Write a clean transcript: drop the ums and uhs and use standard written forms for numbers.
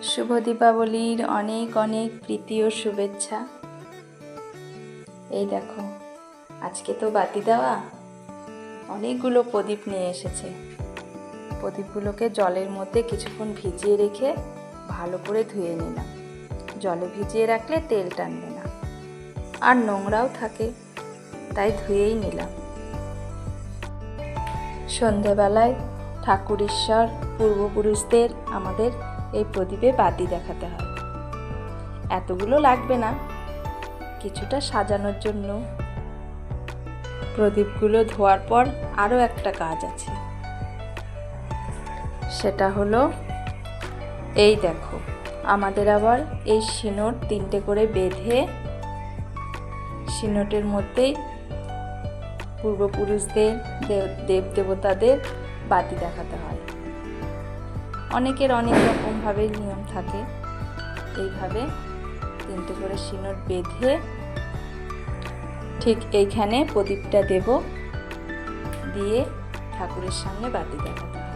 শুভ দীপাবলির অনেক অনেক প্রীতি ও শুভেচ্ছা। এই দেখো, আজকে তো বাতি দেওয়া, অনেকগুলো প্রদীপ নিয়ে এসেছে। প্রদীপগুলোকে জলের মধ্যে কিছুক্ষণ ভিজিয়ে রেখে ভালো করে ধুয়ে নিলাম। জলে ভিজিয়ে রাখলে তেল টানবে না, আর নোংরাও থাকে, তাই ধুয়েই নিলাম। সন্ধেবেলায় ঠাকুর ঈশ্বর পূর্বপুরুষদের আমাদের এই প্রদীপে বাতি দেখাতে হয়। এতগুলো লাগবে না, কিছুটা সাজানোর জন্য। প্রদীপগুলো ধোয়ার পর আরও একটা কাজ আছে, সেটা হলো এই দেখো, আমাদের আবার এই সিনোট 3টে করে বেঁধে সিনোটের মধ্যেই পূর্বপুরুষদের দেব দেবতাদের বাতি দেখাতে হয়। অনেকের অনেক রকমভাবে নিয়ম থাকে। এইভাবে 3টে করে সিনোট বেঁধে ঠিক এইখানে প্রদীপটা দেব, দিয়ে ঠাকুরের সামনে বাতি দেখাতে হয়।